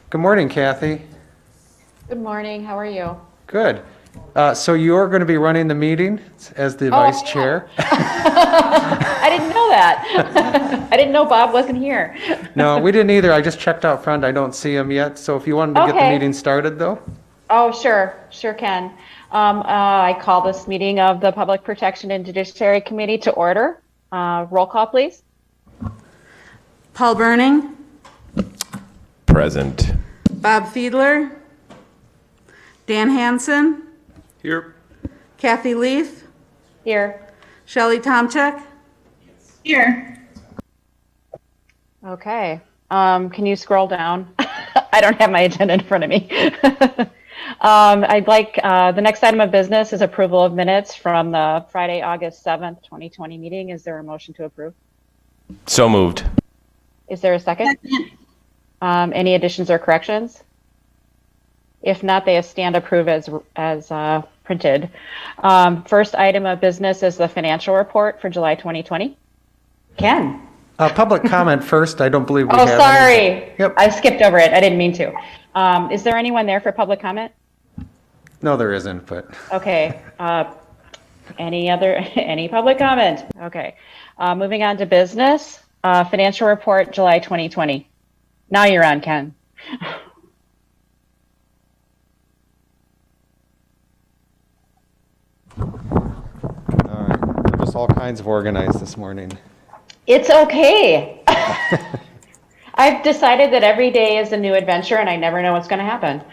Good morning, Kathy. Good morning. How are you? Good. So you're going to be running the meeting as the vice yeah. chair? I didn't know that. I didn't know Bob wasn't here. No, we didn't either. I just checked out front. I don't see him yet. So if you wanted to get the Okay. meeting started, though? Oh, sure can. I call this meeting of the Public Protection and Judiciary Committee to order. Roll call, please. Paul Burning, Present. Bob Fiedler, Dan Hansen, Here. Kathy Leaf, Here. Shelley Tomchek. Here. Okay. Can you scroll down? I don't have my agenda in front of me. I'd like, the next item of business is approval of minutes from the Friday, August 7th, 2020 meeting. Is there a motion to approve? So moved. Is there a second? Any additions or corrections? If not, they stand approved as printed. First item of business is the financial report for July 2020. Ken? Public comment first. I don't believe we Oh, have sorry. any. Yep. I skipped over it. I didn't mean to. Is there anyone there for public comment? No, there isn't, but Okay. Any public comment? Okay. Moving on to business. Financial report, July 2020. Now you're on, Ken. all right. We're just all kinds of organized this morning. It's okay. I've decided that every day is a new adventure and I never know what's going to happen.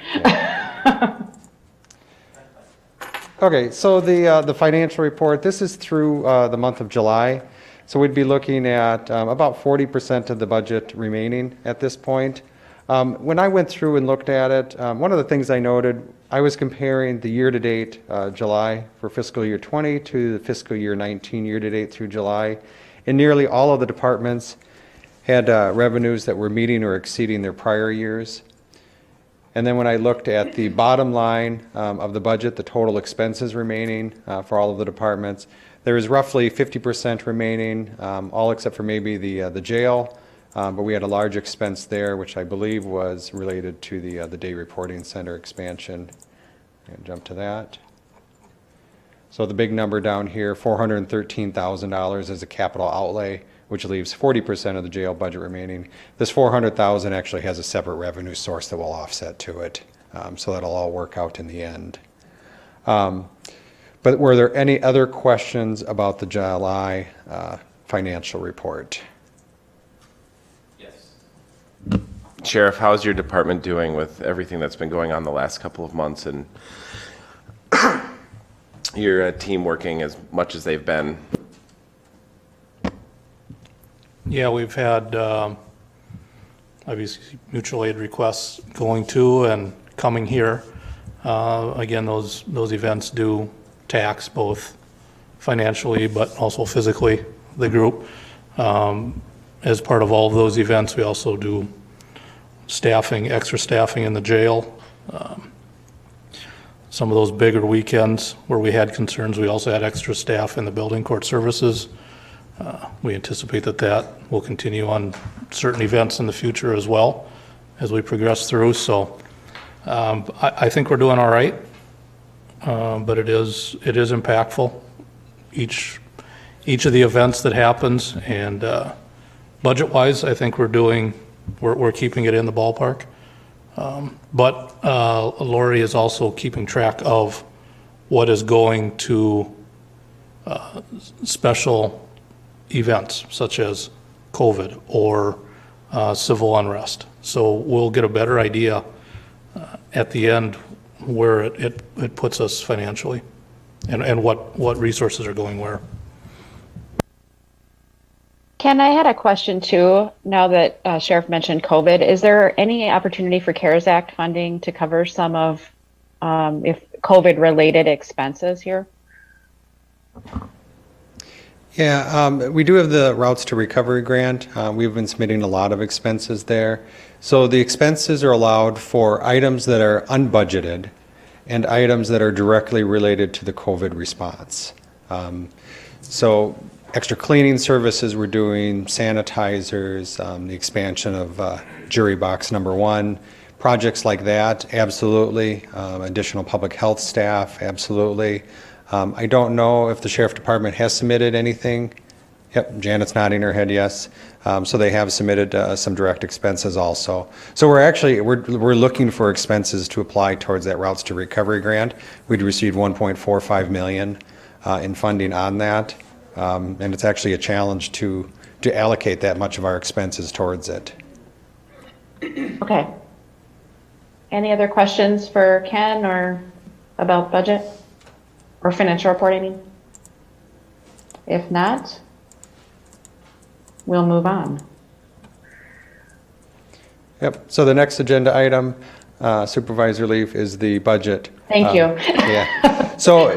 Okay, so the financial report, this is through the month of July. So we'd be looking at about 40% of the budget remaining at this point. When I went through and looked at it, one of the things I noted, I was comparing the year-to-date July for fiscal year 20 to the fiscal year 19 year-to-date through July. And nearly all of the departments had revenues that were meeting or exceeding their prior years. And then when I looked at the bottom line of the budget, the total expenses remaining for all of the departments, there is roughly 50% remaining, all except for maybe the jail. But we had a large expense there, which I believe was related to the day reporting center expansion. And jump to that. So the big number down here, $413,000 is a capital outlay, which leaves 40% of the jail budget remaining. This $400,000 actually has a separate revenue source that will offset to it. So that'll all work out in the end. But were there any other questions about the July financial report? Yes. Sheriff, how's your department doing with everything that's been going on the last couple of months and your team working as much as they've been? Yeah, we've had obviously mutual aid requests going to and coming here. Again, those events do tax both financially but also physically the group. As part of all of those events, we also do staffing, extra staffing in the jail. Some of those bigger weekends where we had concerns, we also had extra staff in the building court services. We anticipate that will continue on certain events in the future as well as we progress through. So I think we're doing all right, but it is impactful. Each of the events that happens, and budget-wise, I think we're keeping it in the ballpark. But Lori is also keeping track of what is going to special events such as COVID or civil unrest. So we'll get a better idea at the end where it puts us financially and what resources are going where. Ken, I had a question too, now that Sheriff mentioned COVID. Is there any opportunity for CARES Act funding to cover some of if COVID-related expenses here? Yeah, we do have the Routes to Recovery grant. We've been submitting a lot of expenses there. So the expenses are allowed for items that are unbudgeted and items that are directly related to the COVID response. So extra cleaning services we're doing, sanitizers, the expansion of jury box number 1, Projects like that, absolutely. Additional public health staff, absolutely. I don't know if the Sheriff Department has submitted anything. Yep, Janet's nodding her head yes. So they have submitted some direct expenses also. So we're looking for expenses to apply towards that Routes to Recovery grant. We'd received 1.45 million in funding on that. And it's actually a challenge to allocate that much of our expenses towards it. Okay. Any other questions for Ken or about budget or financial reporting? If not, we'll move on. Yep, so the next agenda item, Supervisor Leaf, is the budget. Thank you. Yeah, so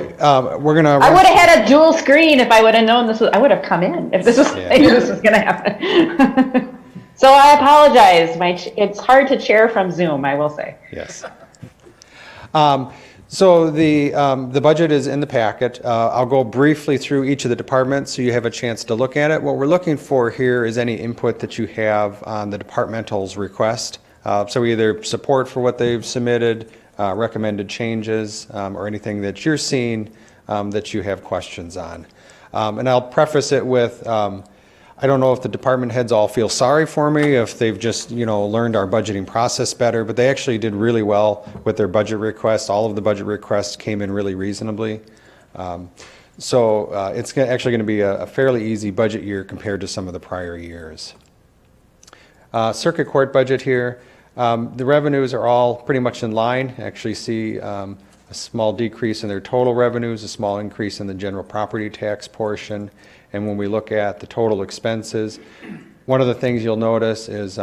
we're gonna. I would have had a dual screen if I would have known this was, I would have come in if this was, I knew this was gonna happen. So I apologize. It's hard to chair from Zoom, I will say. Yes. So the budget is in the packet. I'll go briefly through each of the departments so you have a chance to look at it. What we're looking for here is any input that you have on the departmental's request. So either support for what they've submitted, recommended changes, or anything that you're seeing that you have questions on. And I'll preface it with, I don't know if the department heads all feel sorry for me, if they've just, learned our budgeting process better, but they actually did really well with their budget requests. All of the budget requests came in really reasonably. So it's actually going to be a fairly easy budget year compared to some of the prior years. Circuit Court budget here. The revenues are all pretty much in line. Actually see a small decrease in their total revenues, a small increase in the general property tax portion. And when we look at the total expenses, one of the things you'll notice is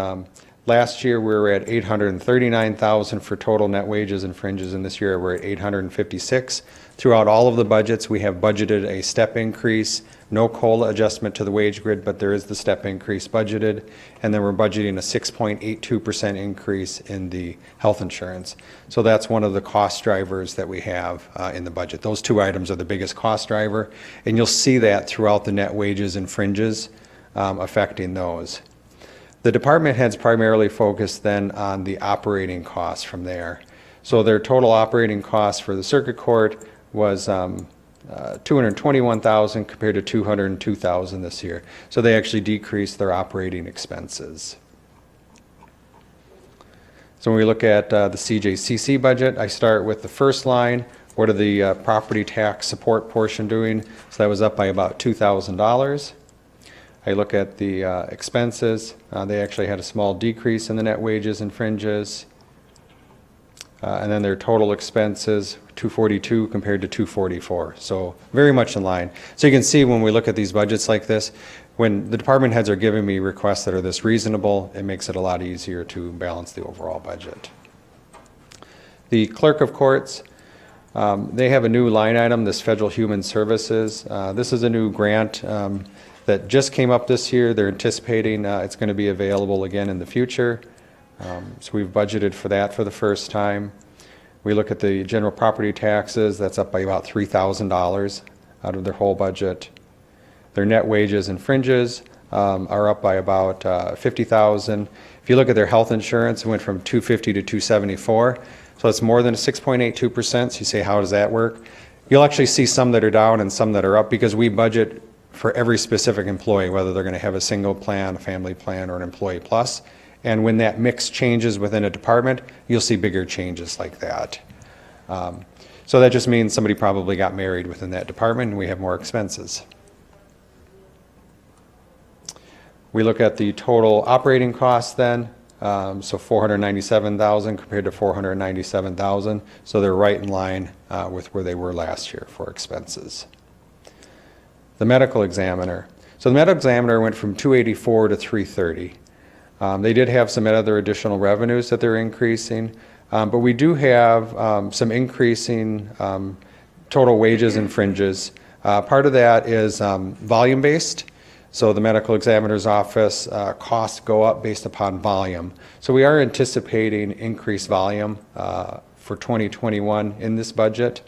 last year we were at $839,000 for total net wages and fringes, and this year we're at $856,000. Throughout all of the budgets, we have budgeted a step increase, no COLA adjustment to the wage grid, but there is the step increase budgeted, and then we're budgeting a 6.82% increase in the health insurance. So that's one of the cost drivers that we have in the budget. Those two items are the biggest cost driver, and you'll see that throughout the net wages and fringes affecting those. The department heads primarily focus then on the operating costs from there. So their total operating costs for the circuit court was $221,000 compared to $202,000 this year. So they actually decreased their operating expenses. So when we look at the Cjcc budget, I start with the first line. What are the property tax support portion doing? So that was up by about $2,000. I look at the expenses. They actually had a small decrease in the net wages and fringes. And then their total expenses, $242 compared to $244. So very much in line. So you can see when we look at these budgets like this, when the department heads are giving me requests that are this reasonable, it makes it a lot easier to balance the overall budget. The clerk of courts, they have a new line item, this Federal Human Services. This is a new grant that just came up this year. They're anticipating it's going to be available again in the future. So we've budgeted for that for the first time. We look at the general property taxes, that's up by about $3,000 out of their whole budget. Their net wages and fringes are up by about $50,000. If you look at their health insurance, it went from $250 to $274. So it's more than a 6.82%. So you say, how does that work? You'll actually see some that are down and some that are up because we budget for every specific employee, whether they're going to have a single plan, a family plan, or an employee plus. And when that mix changes within a department, you'll see bigger changes like that. So that just means somebody probably got married within that department and we have more expenses. We look at the total operating costs then. So $497,000 compared to $497,000. So they're right in line with where they were last year for expenses. The medical examiner. So the medical examiner went from $284 to $330. They did have some other additional revenues that they're increasing, but we do have some increasing total wages and fringes. Part of that is volume-based. So the medical examiner's office costs go up based upon volume. So we are anticipating increased volume for 2021 in this budget.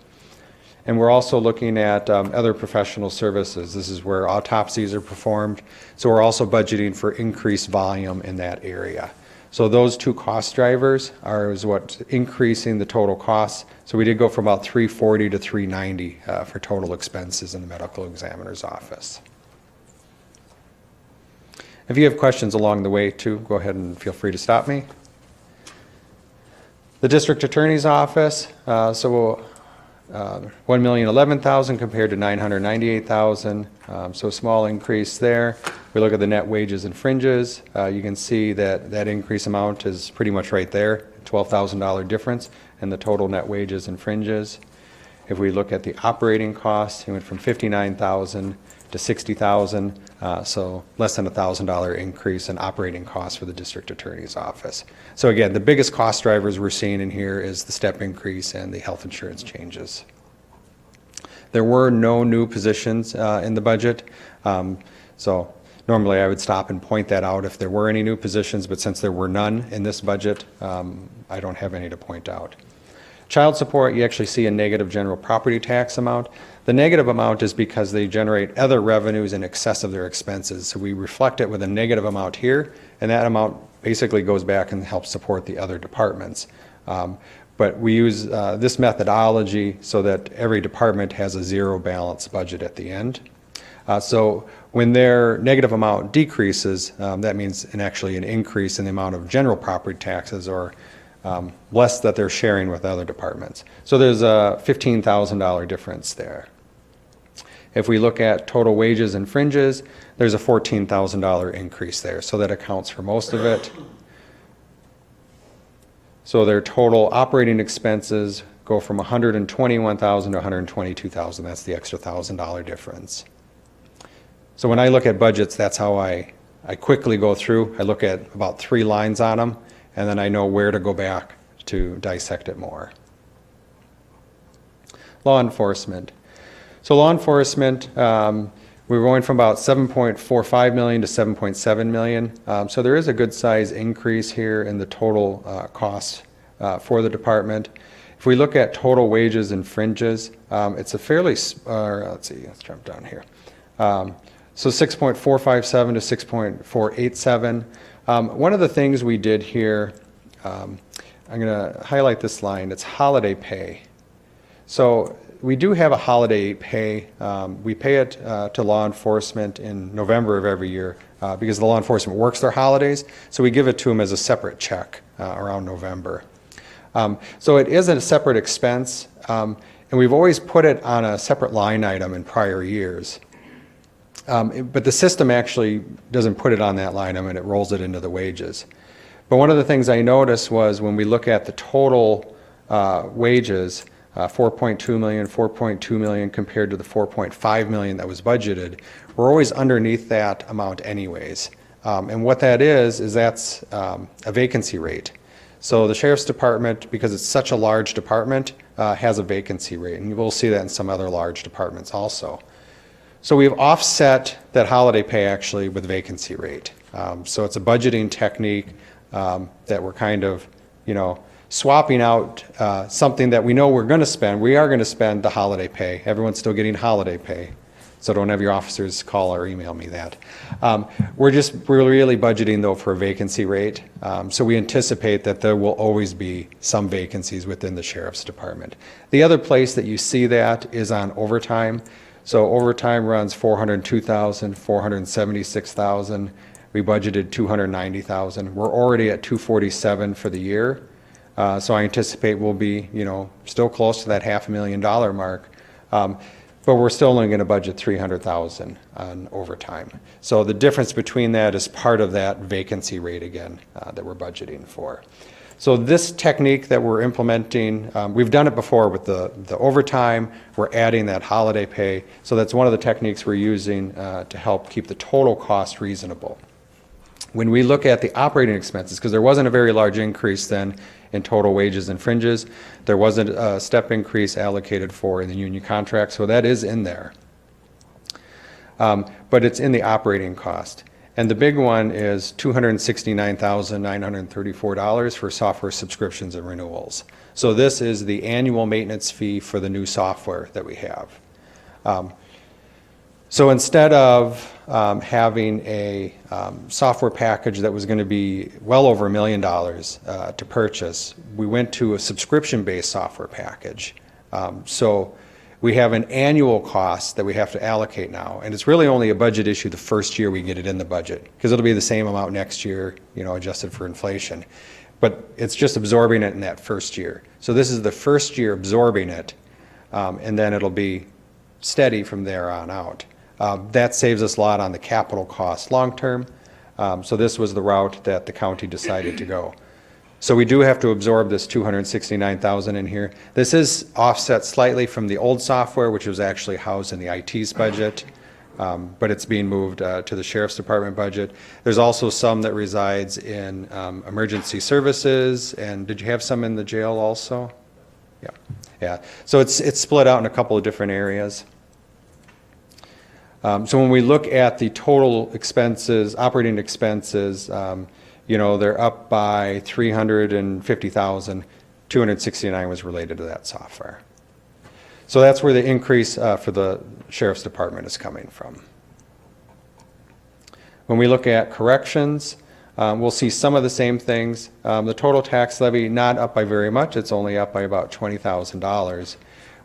And we're also looking at other professional services. This is where autopsies are performed. So we're also budgeting for increased volume in that area. So those two cost drivers is what's increasing the total costs. So we did go from about 340 to 390 for total expenses in the medical examiner's office. If you have questions along the way too, go ahead and feel free to stop me. The district attorney's office, so $1,011,000 compared to $998,000, so a small increase there. We look at the net wages and fringes. You can see that that increase amount is pretty much right there, $12,000 difference in the total net wages and fringes. If we look at the operating costs, it went from $59,000 to $60,000, so less than $1,000 increase in operating costs for the district attorney's office. So again, the biggest cost drivers we're seeing in here is the step increase and the health insurance changes. There were no new positions in the budget, so normally I would stop and point that out if there were any new positions, but since there were none in this budget, I don't have any to point out. Child support, you actually see a negative general property tax amount. The negative amount is because they generate other revenues in excess of their expenses. So we reflect it with a negative amount here, and that amount basically goes back and helps support the other departments. But we use this methodology so that every department has a zero balance budget at the end. So when their negative amount decreases, that means actually an increase in the amount of general property taxes or less that they're sharing with other departments. So there's a $15,000 difference there. If we look at total wages and fringes, there's a $14,000 increase there, so that accounts for most of it. So their total operating expenses go from $121,000 to $122,000. That's the extra $1,000 difference. So when I look at budgets, that's how I quickly go through. I look at about 3 lines on them, and then I know where to go back to dissect it more. Law enforcement. So law enforcement, we're going from about $7.45 million to $7.7 million. So there is a good size increase here in the total cost for the department. If we look at total wages and fringes, it's a fairly, let's jump down here. So 6.457 to 6.487. One of the things we did here, I'm going to highlight this line, it's holiday pay. So we do have a holiday pay. We pay it to law enforcement in November of every year because the law enforcement works their holidays. So we give it to them as a separate check around November. So it is a separate expense, and we've always put it on a separate line item in prior years. But the system actually doesn't put it on that line item, and it rolls it into the wages. But one of the things I noticed was when we look at the total wages, 4.2 million compared to the 4.5 million that was budgeted, we're always underneath that amount anyways. And what that is that's a vacancy rate. So the Sheriff's Department, because it's such a large department, has a vacancy rate, and we'll see that in some other large departments also. So we've offset that holiday pay actually with vacancy rate. So it's a budgeting technique that we're kind of, swapping out something that we know we're going to spend. We are going to spend the holiday pay. Everyone's still getting holiday pay, so don't have your officers call or email me that. We're really budgeting though for a vacancy rate. So we anticipate that there will always be some vacancies within the Sheriff's Department. The other place that you see that is on overtime. So overtime runs $402,000, $476,000. We budgeted $290,000. We're already at $247,000 for the year. So I anticipate we'll be, still close to that $500,000 mark. But we're still only going to budget $300,000 on overtime. So the difference between that is part of that vacancy rate again that we're budgeting for. So this technique that we're implementing, we've done it before with the overtime. We're adding that holiday pay. So that's one of the techniques we're using to help keep the total cost reasonable. When we look at the operating expenses, because there wasn't a very large increase then in total wages and fringes, there wasn't a step increase allocated for in the union contract, so that is in there. But it's in the operating cost. And the big one is $269,934 for software subscriptions and renewals. So this is the annual maintenance fee for the new software that we have. So instead of having a software package that was going to be well over $1 million to purchase, we went to a subscription-based software package. So we have an annual cost that we have to allocate now, and it's really only a budget issue the first year we get it in the budget, because it'll be the same amount next year, adjusted for inflation. But it's just absorbing it in that first year. So this is the first year absorbing it, and then it'll be steady from there on out. That saves us a lot on the capital costs long-term. So this was the route that the county decided to go. So we do have to absorb this $269,000 in here. This is offset slightly from the old software, which was actually housed in the IT's budget, but it's being moved to the sheriff's department budget. There's also some that resides in emergency services, and did you have some in the jail also? Yeah. So it's split out in a couple of different areas. So when we look at the total expenses, operating expenses, they're up by $350,000. $269,000 was related to that software. So that's where the increase for the sheriff's department is coming from. When we look at corrections, we'll see some of the same things. The total tax levy not up by very much. It's only up by about $20,000.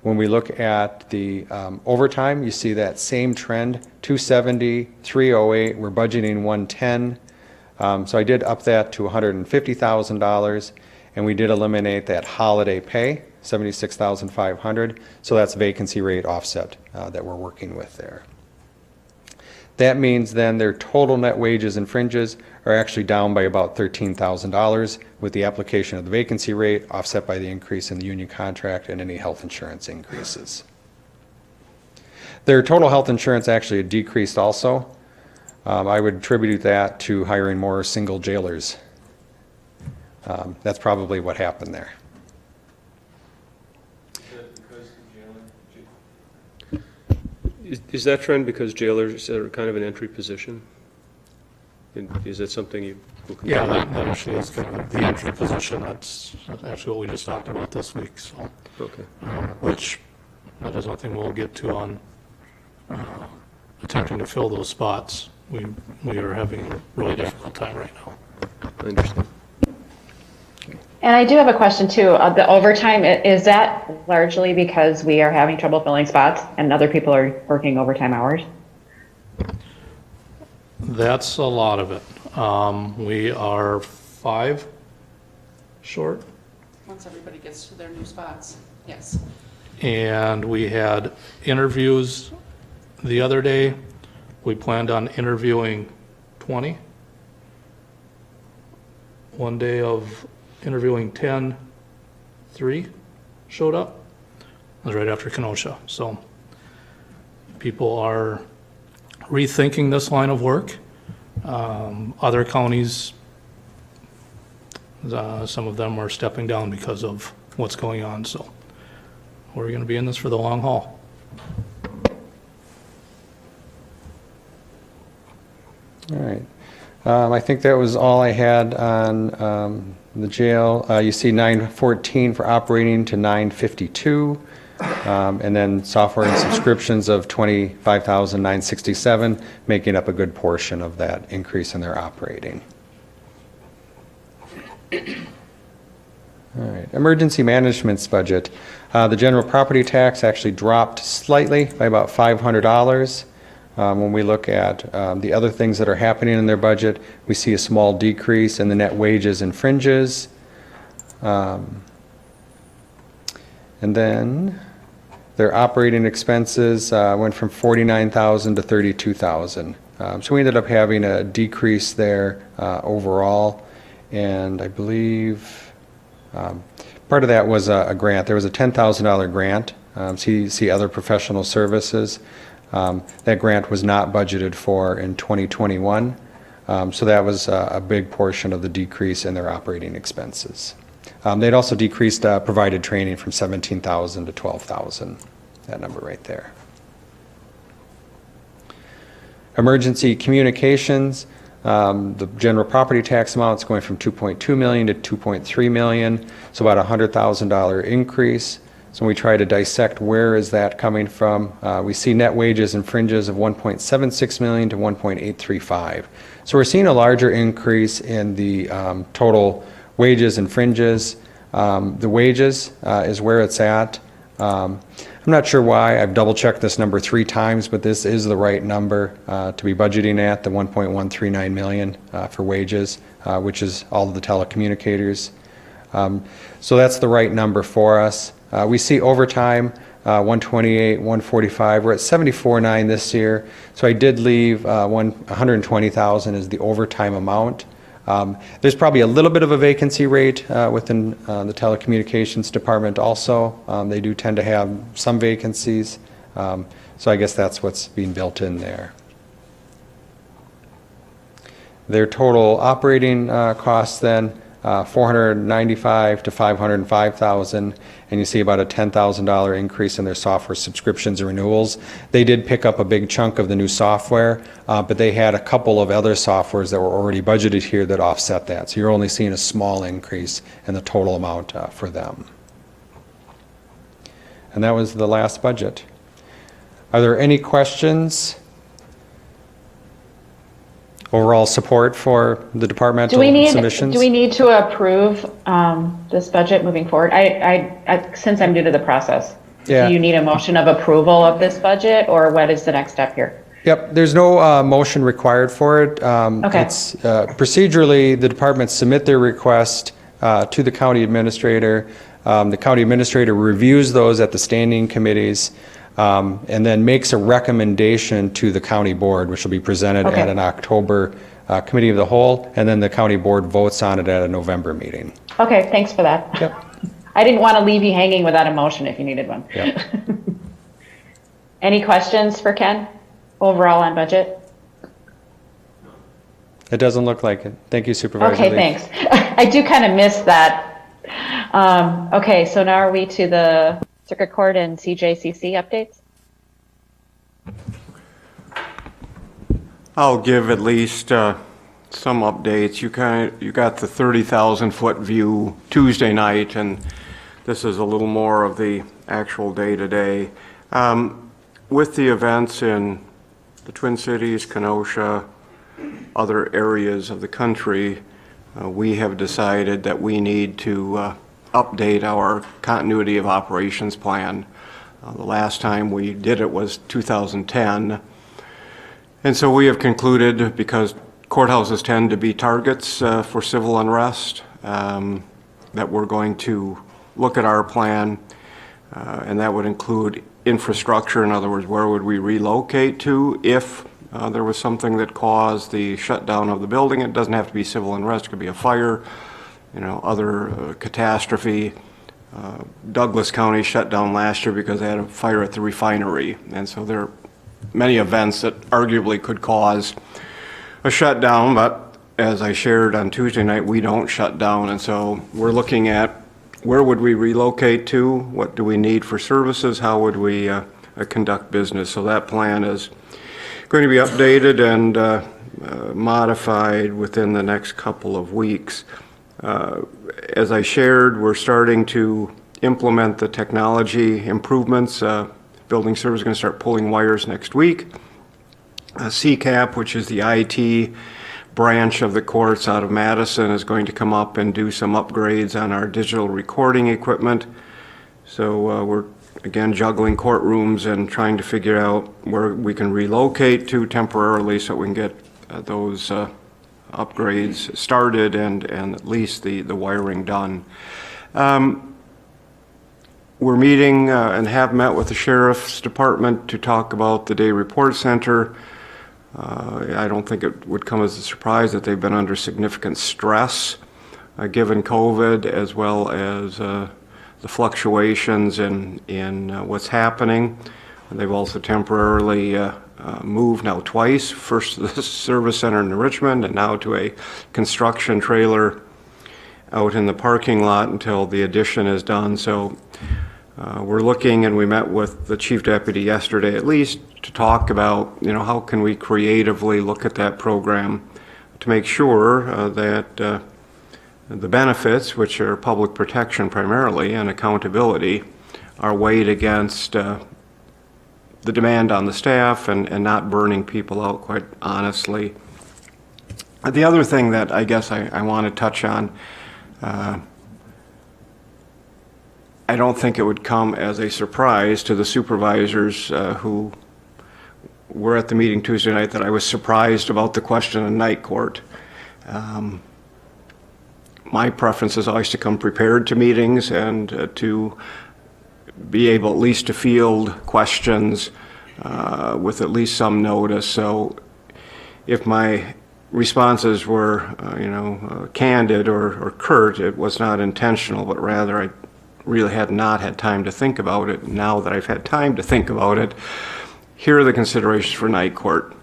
When we look at the overtime, you see that same trend, 270, 308, we're budgeting 110. So I did up that to $150,000, and we did eliminate that holiday pay, $76,500. So that's vacancy rate offset that we're working with there. That means then their total net wages and fringes are actually down by about $13,000 with the application of the vacancy rate offset by the increase in the union contract and any health insurance increases. Their total health insurance actually decreased also. I would attribute that to hiring more single jailers. That's probably what happened there. Is that trend because jailers are kind of an entry position? And is that something you will continue? Yeah, that actually is kind of the entry position. That's actually what we just talked about this week, so. Okay. Which, that is one thing we'll get to on attempting to fill those spots. We are having a really difficult time right now. I understand. And I do have a question too. The overtime, is that largely because we are having trouble filling spots and other people are working overtime hours? That's a lot of it. We are 5 short, Once everybody gets to their new spots, yes. and we had interviews the other day. We planned on interviewing 20. One day of interviewing 10, 3 showed up. It was right after Kenosha. So people are rethinking this line of work. Other counties, some of them are stepping down because of what's going on. So we're going to be in this for the long haul. All right. I think that was all I had on the jail. You see 914 for operating to 952, and then software and subscriptions of 25,967, making up a good portion of that increase in their operating. All right. Emergency management's budget. The general property tax actually dropped slightly by about $500. When we look at the other things that are happening in their budget, we see a small decrease in the net wages and fringes. And then their operating expenses went from $49,000 to $32,000. So we ended up having a decrease there overall. And I believe part of that was a grant. There was a $10,000 grant. See other professional services. That grant was not budgeted for in 2021, so that was a big portion of the decrease in their operating expenses. They'd also decreased provided training from $17,000 to $12,000, that number right there. Emergency communications, the general property tax amount is going from $2.2 million to $2.3 million, so about a $100,000 increase. So we try to dissect where is that coming from. We see net wages and fringes of 1.76 million to 1.835. So we're seeing a larger increase in the total wages and fringes. The wages is where it's at. I'm not sure why. I've double checked this number 3 times, but this is the right number to be budgeting at, the 1.139 million for wages, which is all of the telecommunicators. So that's the right number for us. We see overtime, 128, 145. We're at 74.9 this year. So I did leave 120,000 as the overtime amount. There's probably a little bit of a vacancy rate within the telecommunications department also. They do tend to have some vacancies. So I guess that's what's being built in there. Their total operating costs then, 495 to 505,000, and you see about a $10,000 increase in their software subscriptions and renewals. They did pick up a big chunk of the new software, but they had a couple of other softwares that were already budgeted here that offset that. So you're only seeing a small increase in the total amount for them. And that was the last budget. Are there any questions? Overall support for the departmental submissions? Do we need to approve this budget moving forward? Since I'm new to the process, Yeah. do you need a motion of approval of this budget, or what is the next step here? Yep, there's no motion required for it. Okay. It's procedurally, the departments submit their request to the county administrator. The county administrator reviews those at the standing committees, and then makes a recommendation to the county board, which will be presented Okay. at an October committee of the whole, and then the county board votes on it at a November meeting. Okay, thanks for that. Yep. I didn't want to leave you hanging without a motion if you needed one. Yep. Any questions for Ken overall on budget? It doesn't look like it. Thank you, Supervisor Okay, Leaf. thanks. I do kind of miss that. Okay, so now are we to the Circuit Court and CJCC updates? I'll give at least some updates. You got the 30,000 foot view Tuesday night, and this is a little more of the actual day-to-day. With the events in the Twin Cities, Kenosha, other areas of the country, we have decided that we need to update our continuity of operations plan. The last time we did it was 2010. And so we have concluded, because courthouses tend to be targets for civil unrest, that we're going to look at our plan, and that would include infrastructure. In other words, where would we relocate to if there was something that caused the shutdown of the building? It doesn't have to be civil unrest, it could be a fire, other catastrophe. Douglas County shut down last year because they had a fire at the refinery, and so there are many events that arguably could cause a shutdown, but as I shared on Tuesday night, we don't shut down, and so we're looking at where would we relocate to, what do we need for services, how would we conduct business. So that plan is going to be updated and modified within the next couple of weeks. As I shared, we're starting to implement the technology improvements. Building Service is going to start pulling wires next week. CCAP, which is the IT branch of the courts out of Madison, is going to come up and do some upgrades on our digital recording equipment. So we're again juggling courtrooms and trying to figure out where we can relocate to temporarily so we can get those upgrades started and at least the wiring done. We're meeting and have met with the Sheriff's Department to talk about the Day Report Center. I don't think it would come as a surprise that they've been under significant stress given COVID, as well as the fluctuations in what's happening. And they've also temporarily moved now twice, first to the service center in Richmond and now to a construction trailer out in the parking lot until the addition is done. So we're looking, and we met with the chief deputy yesterday at least to talk about, how can we creatively look at that program to make sure that the benefits, which are public protection primarily and accountability, are weighed against the demand on the staff and not burning people out, quite honestly. The other thing that I guess I want to touch on, I don't think it would come as a surprise to the supervisors who were at the meeting Tuesday night that I was surprised about the question in night court. My preference is always to come prepared to meetings and to be able at least to field questions with at least some notice. So if my responses were, candid or curt, it was not intentional, but rather I really had not had time to think about it. Now that I've had time to think about it, here are the considerations for night court.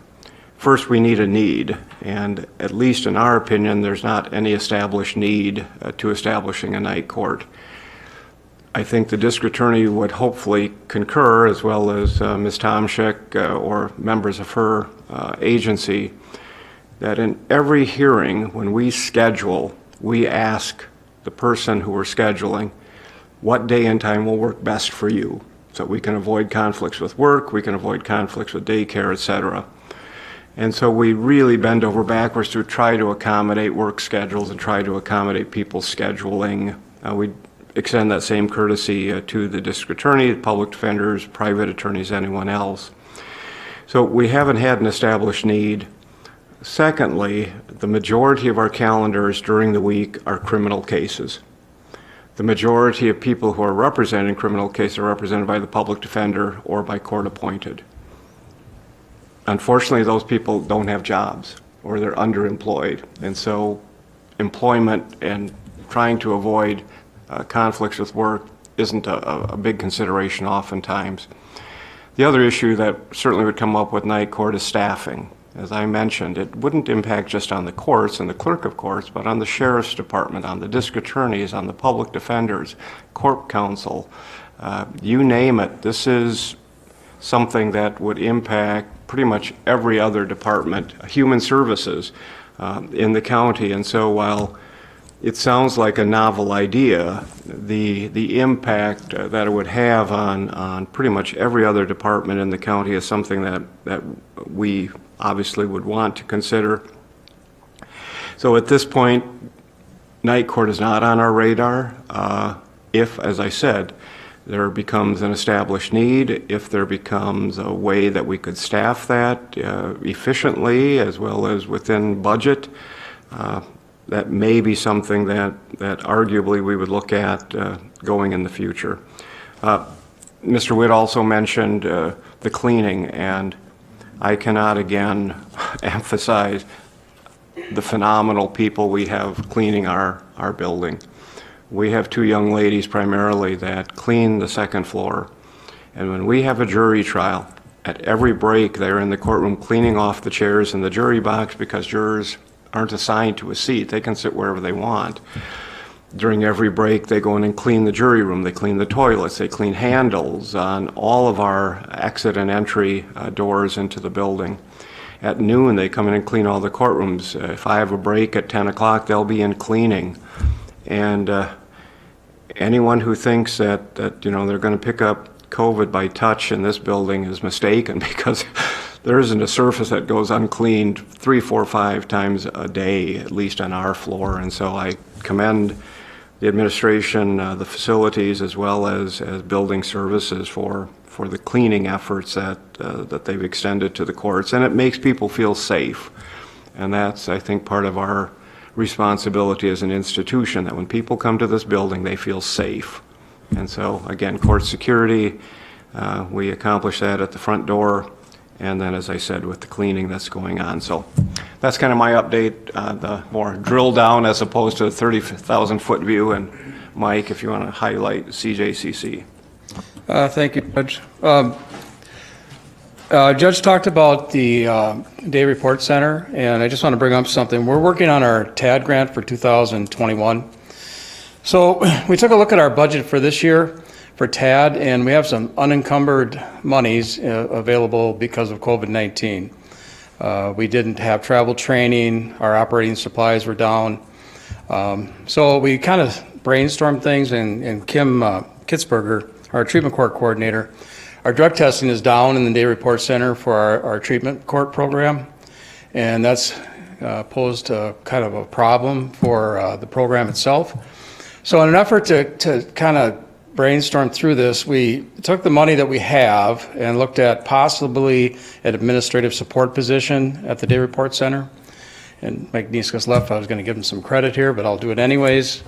First, we need a need, and at least in our opinion, there's not any established need to establishing a night court. I think the district attorney would hopefully concur, as well as Ms. Tomczyk or members of her agency, that in every hearing, when we schedule, we ask the person who we're scheduling, what day and time will work best for you? So we can avoid conflicts with work, we can avoid conflicts with daycare, et cetera. And so we really bend over backwards to try to accommodate work schedules and try to accommodate people's scheduling. We extend that same courtesy to the district attorney, public defenders, private attorneys, anyone else. So we haven't had an established need. Secondly, the majority of our calendars during the week are criminal cases. The majority of people who are represented in criminal cases are represented by the public defender or by court appointed. Unfortunately, those people don't have jobs or they're underemployed. And so employment and trying to avoid conflicts with work isn't a big consideration oftentimes. The other issue that certainly would come up with night court is staffing. As I mentioned, it wouldn't impact just on the courts and the clerk of courts, but on the sheriff's department, on the district attorneys, on the public defenders, court counsel, you name it. This is something that would impact pretty much every other department, human services in the county. And so while it sounds like a novel idea, the impact that it would have on pretty much every other department in the county is something that we obviously would want to consider. So at this point, night court is not on our radar. If, as I said, there becomes an established need, if there becomes a way that we could staff that efficiently as well as within budget, that may be something that arguably we would look at going in the future. Mr. Witt also mentioned the cleaning, and I cannot again emphasize the phenomenal people we have cleaning our building. We have two young ladies primarily that clean the second floor. And when we have a jury trial, at every break they're in the courtroom cleaning off the chairs in the jury box because jurors aren't assigned to a seat. They can sit wherever they want. During every break they go in and clean the jury room, they clean the toilets, they clean handles on all of our exit and entry doors into the building. At noon they come in and clean all the courtrooms. If I have a break at 10 o'clock, they'll be in cleaning. And anyone who thinks that they're going to pick up COVID by touch in this building is mistaken, because there isn't a surface that goes uncleaned 3, 4, 5 times a day, at least on our floor. And so I commend the administration, the facilities, as well as building services for the cleaning efforts that they've extended to the courts. And it makes people feel safe. And that's, I think, part of our responsibility as an institution, that when people come to this building, they feel safe. And so, again, court security, we accomplish that at the front door, and then, as I said, with the cleaning that's going on. So that's kind of my update, the more drill down as opposed to the 30,000-foot view. And Mike, if you want to highlight CJCC. Thank you, Judge. Judge talked about the Day Report Center, and I just want to bring up something. We're working on our TAD grant for 2021. So we took a look at our budget for this year for TAD, and we have some unencumbered monies available because of COVID-19. We didn't have travel training, our operating supplies were down. So we kind of brainstormed things, and Kim Kitzberger our treatment court coordinator. Our drug testing is down in the day report center for our treatment court program, and that's posed kind of a problem for the program itself. So in an effort to kind of brainstorm through this, we took the money that we have and looked at possibly an administrative support position at the day report center. And Mike Niska's left, I was going to give him some credit here, but I'll do it anyways.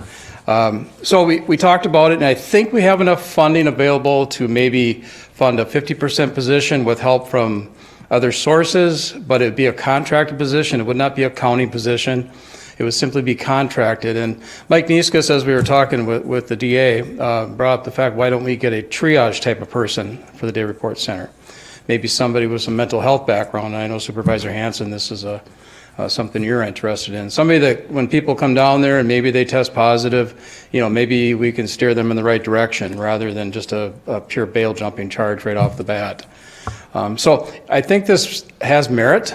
So we talked about it, and I think we have enough funding available to maybe fund a 50% position with help from other sources, but it'd be a contracted position. It would not be a county position. It would simply be contracted. And Mike Niskas, as we were talking with the DA, brought up the fact, why don't we get a triage type of person for the day report center? Maybe somebody with some mental health background. I know Supervisor Hanson, this is something you're interested in. Somebody that when people come down there and maybe they test positive, maybe we can steer them in the right direction rather than just a pure bail jumping charge right off the bat. So I think this has merit.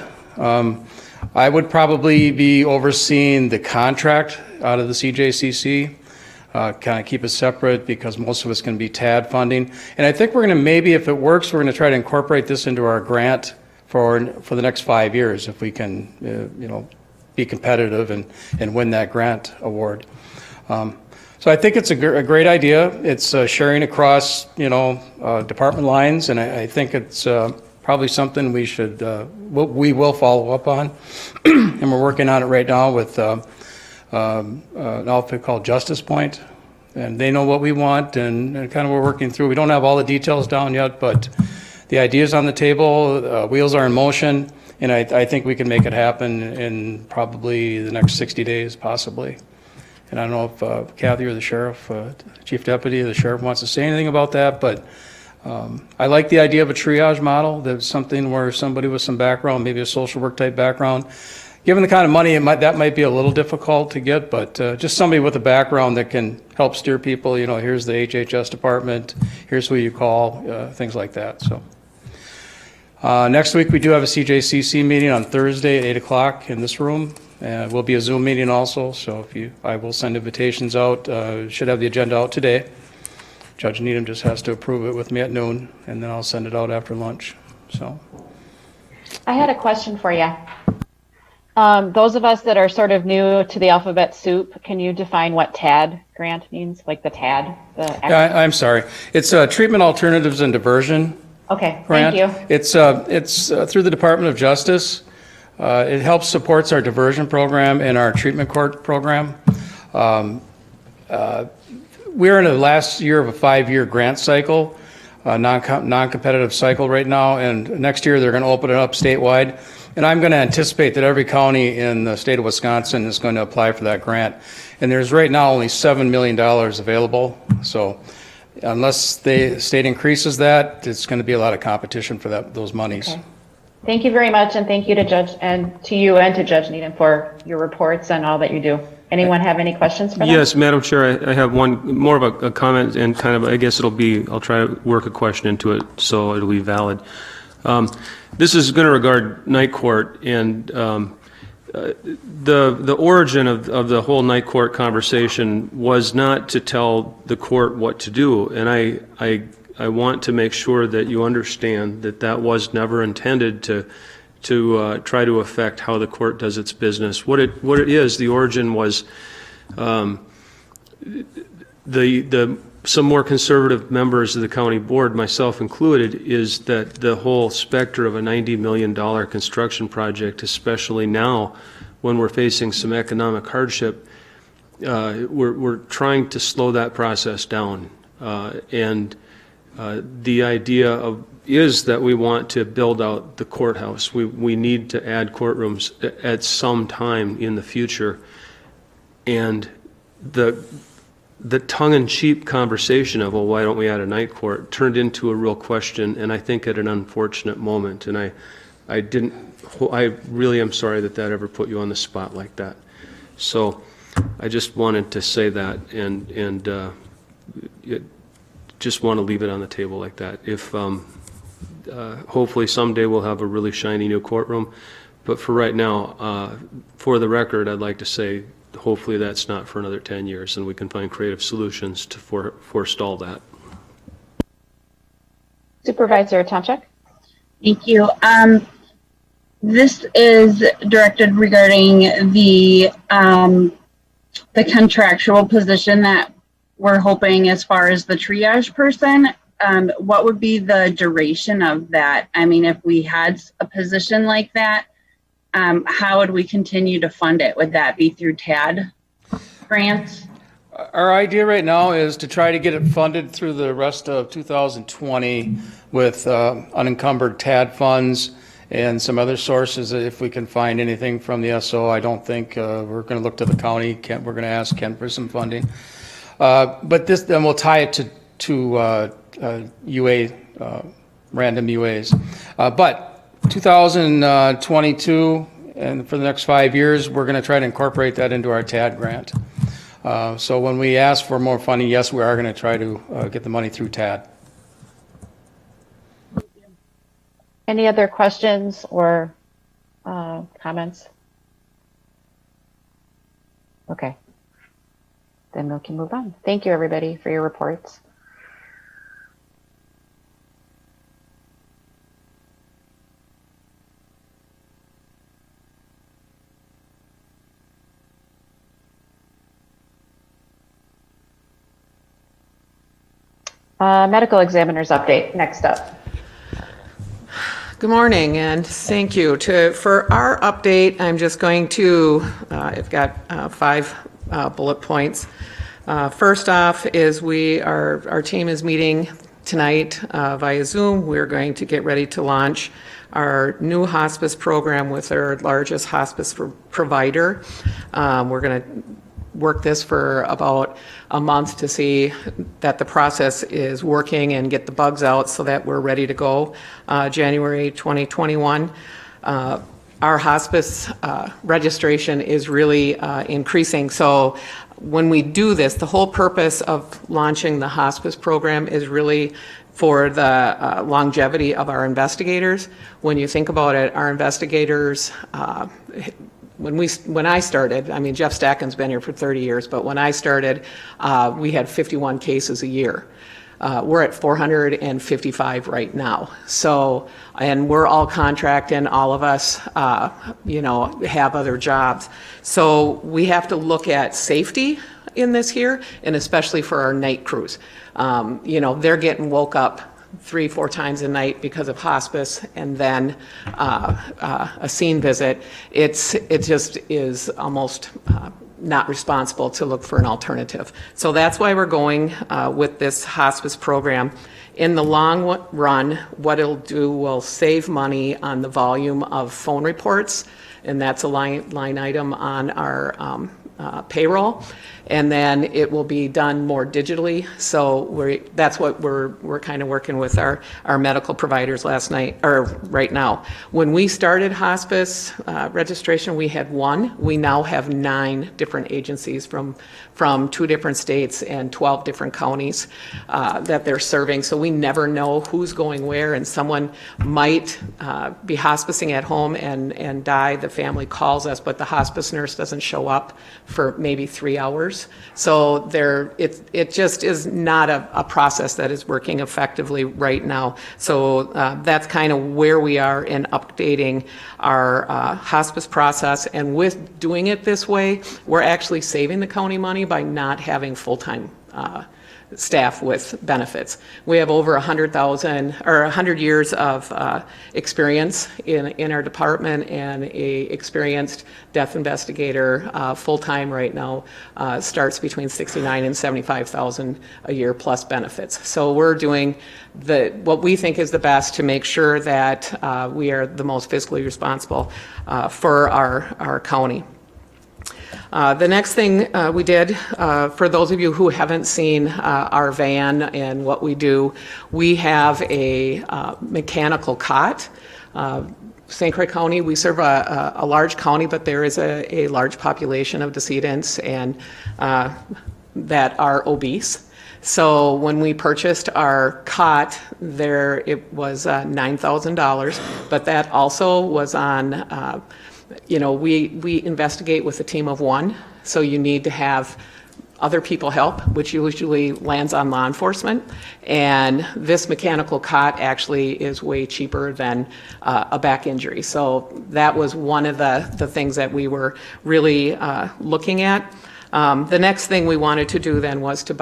I would probably be overseeing the contract out of the CJCC, kind of keep it separate because most of it's going to be TAD funding. And I think we're going to maybe, if it works, we're going to try to incorporate this into our grant for the next 5 years if we can, be competitive and win that grant award. So I think it's a great idea. It's sharing across, department lines, and I think it's probably something we should, we will follow up on. And we're working on it right now with an outfit called Justice Point. And they know what we want, and kind of we're working through. We don't have all the details down yet, but the idea's on the table, wheels are in motion, and I think we can make it happen in probably the next 60 days, possibly. And I don't know if Kathy or the sheriff, chief deputy or the sheriff wants to say anything about that, but I like the idea of a triage model. That's something where somebody with some background, maybe a social work type background, given the kind of money, that might be a little difficult to get, but just somebody with a background that can help steer people, here's the HHS department, here's who you call, things like that. So next week we do have a CJCC meeting on Thursday at 8 o'clock in this room. It will be a Zoom meeting also, so I will send invitations out. Should have the agenda out today. Judge Needham just has to approve it with me at noon, and then I'll send it out after lunch. So, I had a question for you. Those of us that are sort of new to the alphabet soup, can you define what TAD grant means? Like the TAD? Yeah, I'm sorry. It's Treatment Alternatives and Diversion Okay, grant. thank you. It's through the Department of Justice. It helps supports our diversion program and our treatment court program. We're in the last year of a 5-year grant cycle, non-competitive cycle right now, and next year they're going to open it up statewide. And I'm going to anticipate that every county in the state of Wisconsin is going to apply for that grant. And there's right now only $7 million available. So unless the state increases that, it's going to be a lot of competition for those monies. Okay. Thank you very much, and thank you to you and to Judge Needham for your reports and all that you do. Anyone have any questions for them? Yes, Madam Chair, I have one more of a comment, and kind of, I guess I'll try to work a question into it so it'll be valid. This is going to regard night court, and the origin of the whole night court conversation was not to tell the court what to do, and I want to make sure that you understand that was never intended to try to affect how the court does its business. What it is, the origin was some more conservative members of the county board, myself included, is that the whole specter of a $90 million construction project, especially now when we're facing some economic hardship, we're trying to slow that process down. The idea is that we want to build out the courthouse. We need to add courtrooms at some time in the future. And the tongue-in-cheek conversation of, well, why don't we add a night court, turned into a real question, and I think at an unfortunate moment. And I really am sorry that ever put you on the spot like that. So I just wanted to say that, and just want to leave it on the table like that. If hopefully someday we'll have a really shiny new courtroom, but for right now, for the record, I'd like to say hopefully that's not for another 10 years, and we can find creative solutions to forestall that. Supervisor Tomczyk? Thank you. This is directed regarding the contractual position that we're hoping as far as the triage person. What would be the duration of that? I mean, if we had a position like that, how would we continue to fund it? Would that be through TAD grants? Our idea right now is to try to get it funded through the rest of 2020 with unencumbered TAD funds and some other sources. If we can find anything from the SO, I don't think we're going to look to the county. We're going to ask Ken for some funding. But this, then we'll tie it to UA, random UAs. But 2022 and for the next 5 years, we're going to try to incorporate that into our TAD grant. So when we ask for more funding, yes, we are going to try to get the money through TAD. Any other questions or comments? Okay. Then we can move on. Thank you, everybody, for your reports. Medical examiner's update, next up. Good morning, and thank you. For our update, I'm just going to, I've got 5 bullet points. First off is our team is meeting tonight via Zoom. We're going to get ready to launch our new hospice program with our largest hospice provider. We're going to work this for about a month to see that the process is working and get the bugs out so that we're ready to go January 2021. Our hospice registration is really increasing. So when we do this, the whole purpose of launching the hospice program is really for the longevity of our investigators. When you think about it, our investigators, when I started, I mean, Jeff Stacken's been here for 30 years, but when I started, we had 51 cases a year. We're at 455 right now. So, and we're all contracting, all of us, have other jobs. So we have to look at safety in this here, and especially for our night crews. They're getting woke up 3-4 times a night because of hospice, and then a scene visit. It just is almost not responsible to look for an alternative. So that's why we're going with this hospice program. In the long run, what it'll do will save money on the volume of phone reports, and that's a line item on our payroll. And then it will be done more digitally. So that's what we're kind of working with our medical providers right now. When we started hospice registration, we had 1. We now have 9 different agencies from 2 different states and 12 different counties that they're serving. So we never know who's going where, and someone might be hospicing at home and die. The family calls us, but the hospice nurse doesn't show up for maybe 3 hours. So it just is not a process that is working effectively right now. So that's kind of where we are in updating our hospice process. And with doing it this way, we're actually saving the county money by not having full-time staff with benefits. We have over 100 years of experience in our department, and a experienced death investigator full-time right now starts between $69,000 and $75,000 a year plus benefits. So we're doing what we think is the best to make sure that we are the most fiscally responsible for our county. The next thing we did, for those of you who haven't seen our van and what we do, we have a mechanical cot. St. Croix County, we serve a large county, but there is a large population of decedents and that are obese. So when we purchased our cot, it was $9,000, but that also was on we investigate with a team of 1, so you need to have other people help, which usually lands on law enforcement. And this mechanical cot actually is way cheaper than a back injury. So that was one of the things that we were really looking at. The next thing we wanted to do then was to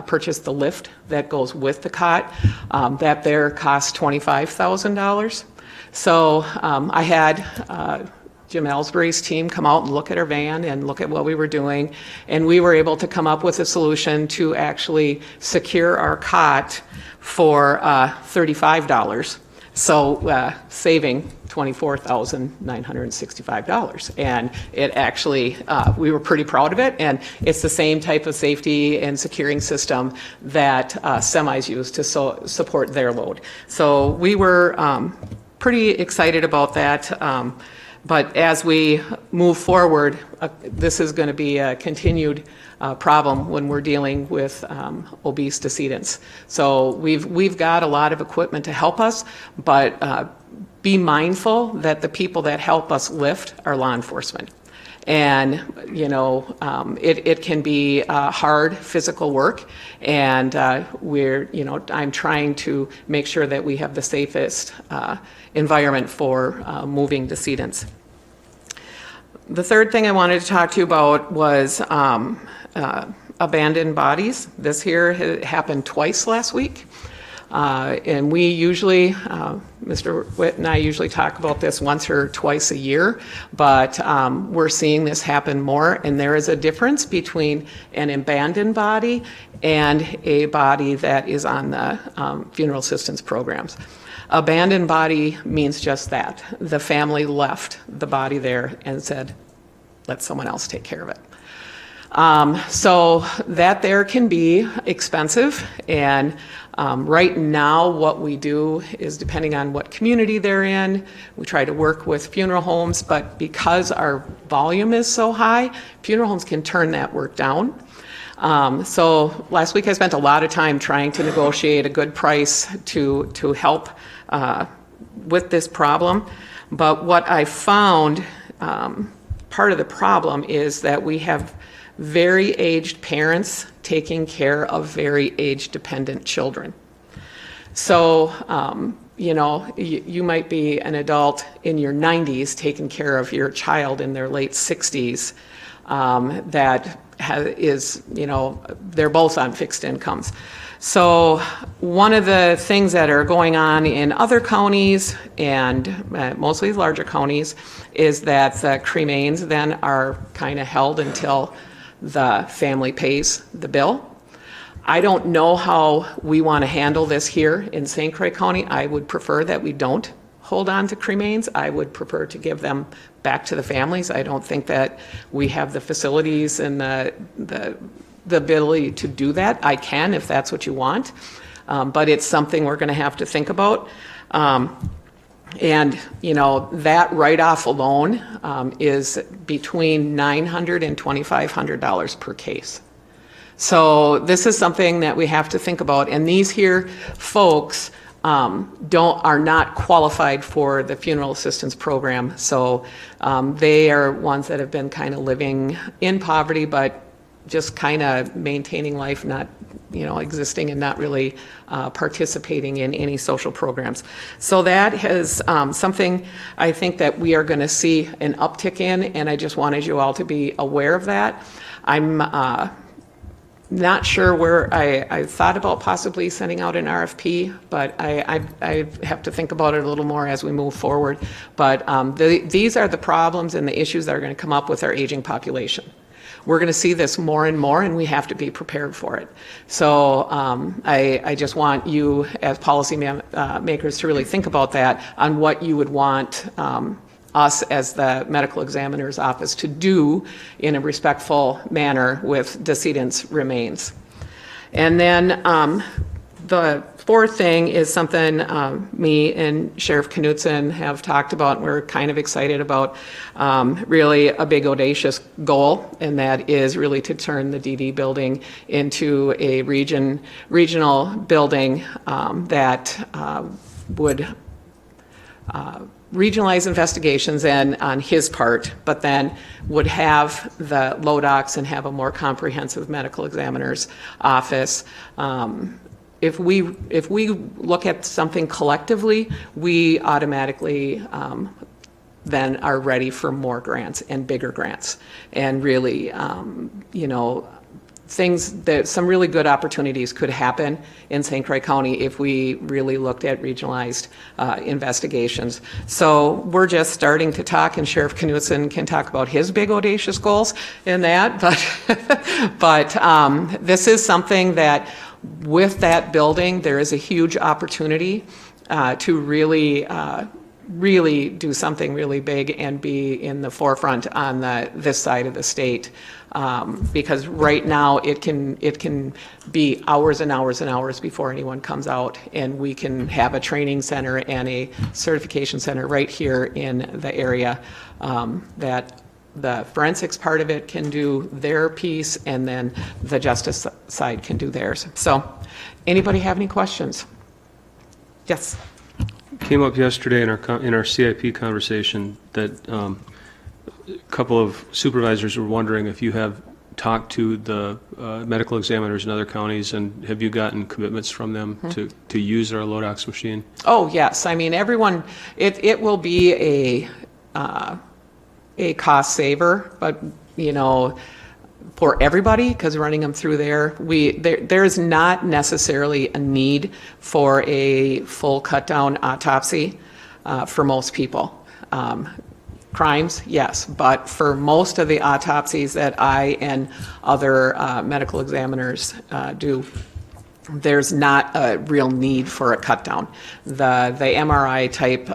purchase the lift that goes with the cot. That there costs $25,000. So I had Jim Ellsbury's team come out and look at our van and look at what we were doing. And we were able to come up with a solution to actually secure our cot for $35. So saving $24,965. And it actually, we were pretty proud of it. And it's the same type of safety and securing system that semis use to support their load. So we were pretty excited about that. But as we move forward, this is going to be a continued problem when we're dealing with obese decedents. So we've got a lot of equipment to help us, but be mindful that the people that help us lift are law enforcement. And, you know, it can be hard physical work, and I'm trying to make sure that we have the safest environment for moving decedents. The third thing I wanted to talk to you about was abandoned bodies. This here happened twice last week. And we usually, Mr. Witt and I usually talk about this once or twice a year, but we're seeing this happen more, and there is a difference between an abandoned body and a body that is on the funeral assistance programs. Abandoned body means just that. The family left the body there and said, let someone else take care of it. So that there can be expensive, and right now what we do is, depending on what community they're in, we try to work with funeral homes, but because our volume is so high, funeral homes can turn that work down. So last week I spent a lot of time trying to negotiate a good price to help with this problem. But what I found, part of the problem is that we have very aged parents taking care of very age dependent children. So, you know, you might be an adult in your 90s taking care of your child in their late 60s that is, you know, they're both on fixed incomes. So one of the things that are going on in other counties, and mostly larger counties, is that the cremains then are kind of held until the family pays the bill. I don't know how we want to handle this here in St. Croix County. I would prefer that we don't hold on to cremains. I would prefer to give them back to the families. I don't think that we have the facilities and the ability to do that. I can if that's what you want, but it's something we're going to have to think about. And, you know, that write-off alone is between $900 and $2,500 per case. So this is something that we have to think about. And these here folks are not qualified for the funeral assistance program. So they are ones that have been kind of living in poverty, but just kind of maintaining life, not, you know, existing and not really participating in any social programs. So that has something I think that we are going to see an uptick in, and I just wanted you all to be aware of that. I'm not sure where I thought about possibly sending out an RFP, but I have to think about it a little more as we move forward. But these are the problems and the issues that are going to come up with our aging population. We're going to see this more and more, and we have to be prepared for it. So I just want you as policy makers to really think about that, on what you would want us as the medical examiner's office to do in a respectful manner with decedents' remains. And then the fourth thing is something me and Sheriff Knutson have talked about, and we're kind of excited about, really a big audacious goal, and that is really to turn the DD building into a regional building that would regionalized investigations and on his part, but then would have the LODOX and have a more comprehensive medical examiner's office. If we look at something collectively, we automatically then are ready for more grants and bigger grants, and really, some really good opportunities could happen in St. Croix County if we really looked at regionalized investigations. So we're just starting to talk, and Sheriff Knutson can talk about his big audacious goals in that, but this is something that, with that building, there is a huge opportunity to really do something really big and be in the forefront on this side of the state. Because right now it can be hours and hours and hours before anyone comes out, and we can have a training center and a certification center right here in the area, that the forensics part of it can do their piece, and then the justice side can do theirs. So, anybody have any questions? Yes. Came up yesterday in our CIP conversation that a couple of supervisors were wondering if you have talked to the medical examiners in other counties, and have you gotten commitments from them to use our LODOX machine? Oh, yes. I mean, everyone, it will be a cost saver, but, for everybody, because running them through there is not necessarily a need for a full cut-down autopsy for most people. Crimes, yes, but for most of the autopsies that I and other medical examiners do, there's not a real need for a cut-down. The MRI type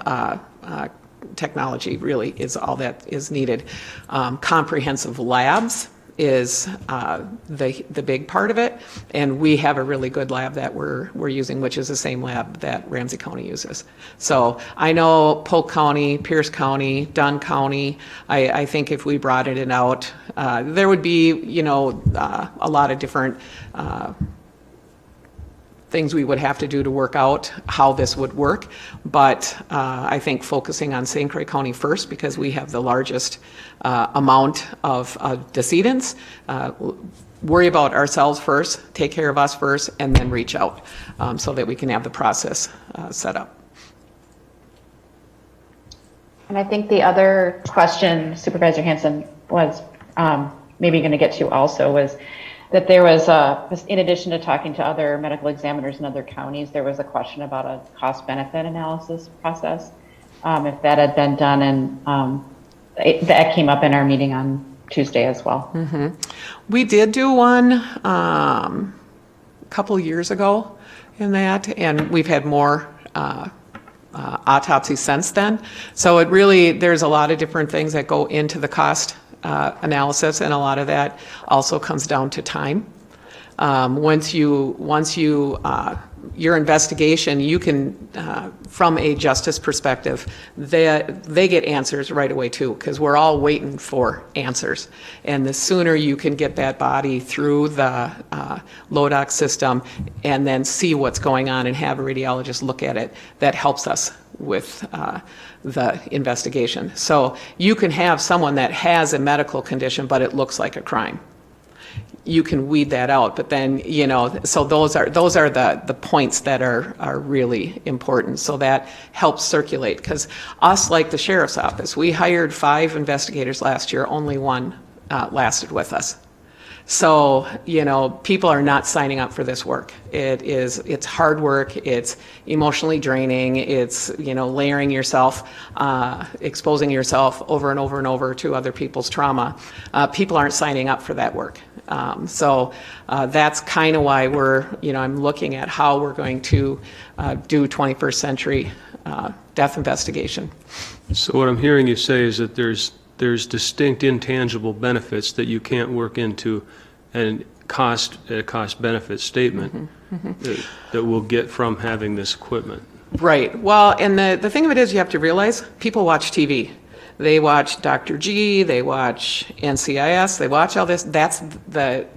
technology really is all that is needed. Comprehensive labs is the big part of it, and we have a really good lab that we're using, which is the same lab that Ramsey County uses. So I know Polk County, Pierce County, Dunn County, I think if we broadened it out, there would be a lot of different things we would have to do to work out how this would work, but I think focusing on St. Croix County first, because we have the largest amount of decedents, worry about ourselves first, take care of us first, and then reach out so that we can have the process set up. And I think the other question Supervisor Hanson was maybe going to get to also was that there was, in addition to talking to other medical examiners in other counties, there was a question about a cost-benefit analysis process. If that had been done, and that came up in our meeting on Tuesday as well. Mm-hmm. We did do one a couple years ago in that, and we've had more autopsies since then. So it really, there's a lot of different things that go into the cost analysis, and a lot of that also comes down to time. Once you your investigation, you can, from a justice perspective, they get answers right away too, because we're all waiting for answers. And the sooner you can get that body through the LODOX system and then see what's going on and have a radiologist look at it, that helps us with the investigation. So you can have someone that has a medical condition, but it looks like a crime. You can weed that out, but then, so those are the points that are really important. So that helps circulate, because us, like the sheriff's office, we hired 5 investigators last year, only 1 lasted with us. So, people are not signing up for this work. It's hard work, it's emotionally draining, it's, layering yourself, exposing yourself over and over and over to other people's trauma. People aren't signing up for that work. So that's kind of why I'm looking at how we're going to do 21st century death investigation. So what I'm hearing you say is that there's distinct intangible benefits that you can't work into a cost benefit statement that we'll get from having this equipment. Right. Well, and the thing of it is, you have to realize people watch TV. They watch Dr. G, they watch NCIS, they watch all this. That's the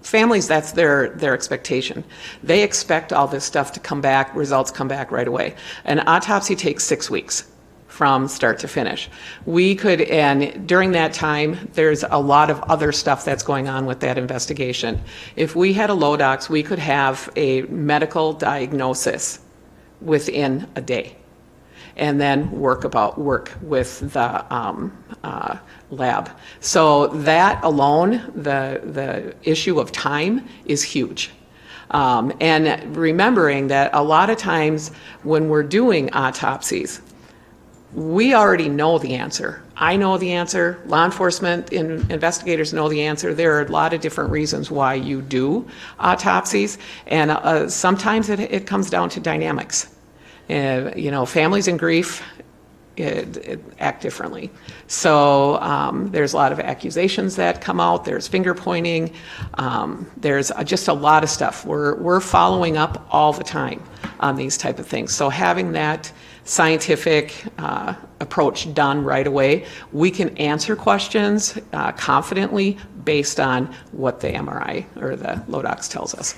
families, that's their expectation. They expect all this stuff to come back, results come back right away. An autopsy takes 6 weeks from start to finish. We could, and during that time, there's a lot of other stuff that's going on with that investigation. If we had a LODOX, we could have a medical diagnosis within a day, and then work with the lab. So that alone, the issue of time is huge. And remembering that a lot of times when we're doing autopsies, we already know the answer. I know the answer. Law enforcement investigators know the answer. There are a lot of different reasons why you do autopsies, and sometimes it comes down to dynamics. Families in grief act differently. So there's a lot of accusations that come out. There's finger pointing. There's just a lot of stuff. We're following up all the time on these type of things. So having that scientific approach done right away, we can answer questions confidently based on what the MRI or the LODOX tells us.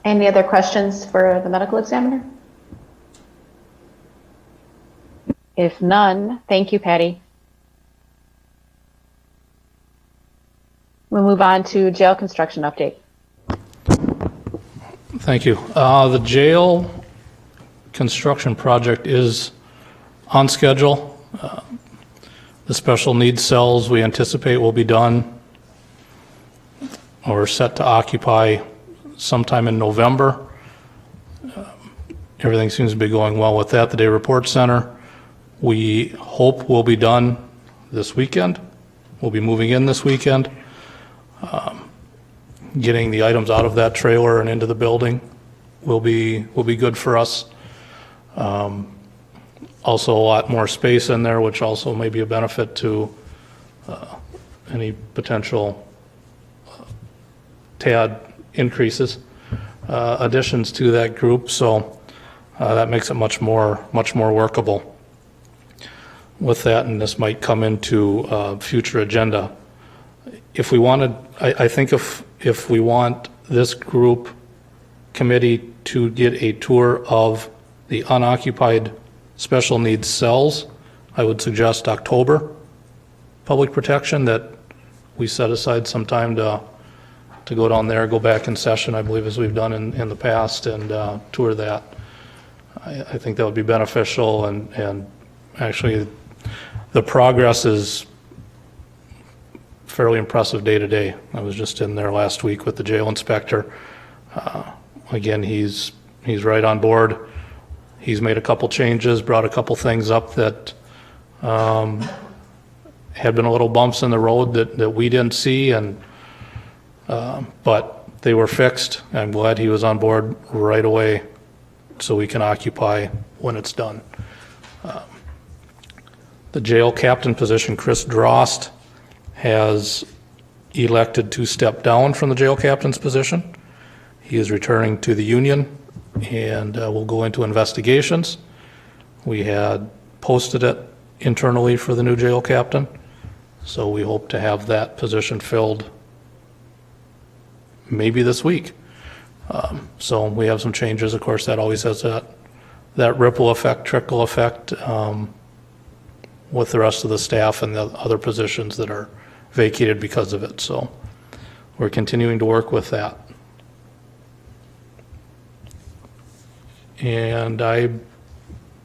Any other questions for the medical examiner? If none, thank you, Patty. We'll move on to jail construction update. Thank you. The jail construction project is on schedule. The special needs cells we anticipate will be done or set to occupy sometime in November. Everything seems to be going well with that. The day report center, we hope will be done this weekend. We'll be moving in this weekend. Getting the items out of that trailer and into the building will be good for us. Also a lot more space in there, which also may be a benefit to any potential TAD increases, additions to that group. So that makes it much more workable with that, and this might come into future agenda. If we wanted, I think if we want this group committee to get a tour of the unoccupied special needs cells, I would suggest October public protection, that we set aside some time to go down there, go back in session, I believe, as we've done in the past, and tour that. I think that would be beneficial, and actually the progress is fairly impressive day to day. I was just in there last week with the jail inspector. Again, he's right on board. He's made a couple changes, brought a couple things up that had been a little bumps in the road that we didn't see, and but they were fixed. I'm glad he was on board right away so we can occupy when it's done. The jail captain position, Chris Drost, has elected to step down from the jail captain's position. He is returning to the union and will go into investigations. We had posted it internally for the new jail captain, so we hope to have that position filled maybe this week. So we have some changes. Of course, that always has that ripple effect, trickle effect with the rest of the staff and the other positions that are vacated because of it. So we're continuing to work with that. And am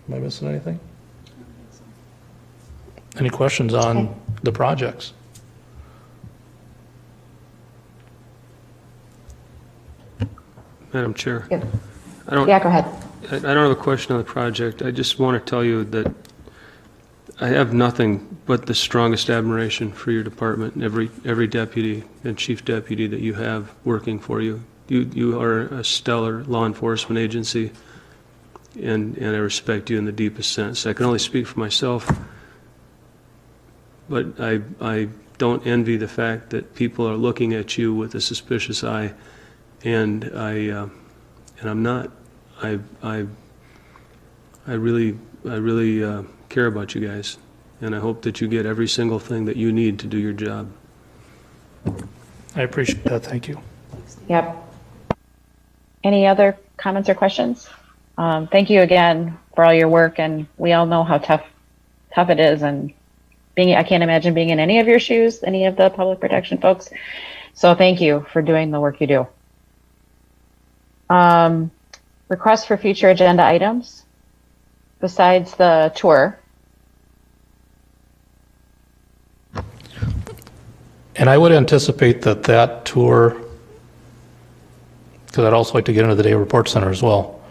I missing anything? Any questions on the projects? Madam Chair. Good. Go ahead. I don't have a question on the project. I just want to tell you that I have nothing but the strongest admiration for your department and every deputy and chief deputy that you have working for you. You are a stellar law enforcement agency, and I respect you in the deepest sense. I can only speak for myself, but I don't envy the fact that people are looking at you with a suspicious eye, and I'm not. I really care about you guys, and I hope that you get every single thing that you need to do your job. I appreciate that. Thank you. Yep. Any other comments or questions? Thank you again for all your work, and we all know how tough it is, and I can't imagine being in any of your shoes, any of the public protection folks. So thank you for doing the work you do. Requests for future agenda items besides the tour. And I would anticipate that tour, because I'd also like to get into the day report center as well.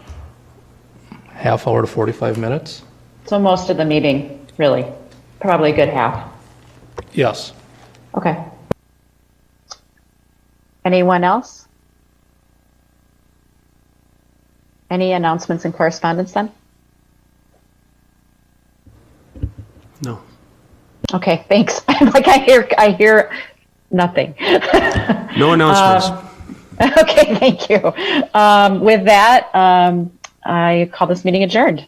Half hour to 45 minutes? So most of the meeting, really, probably a good half. Yes. Okay. Anyone else? Any announcements and correspondence then? No. Okay, thanks. I'm like, I hear nothing. No announcements. Okay, thank you. With that, I call this meeting adjourned.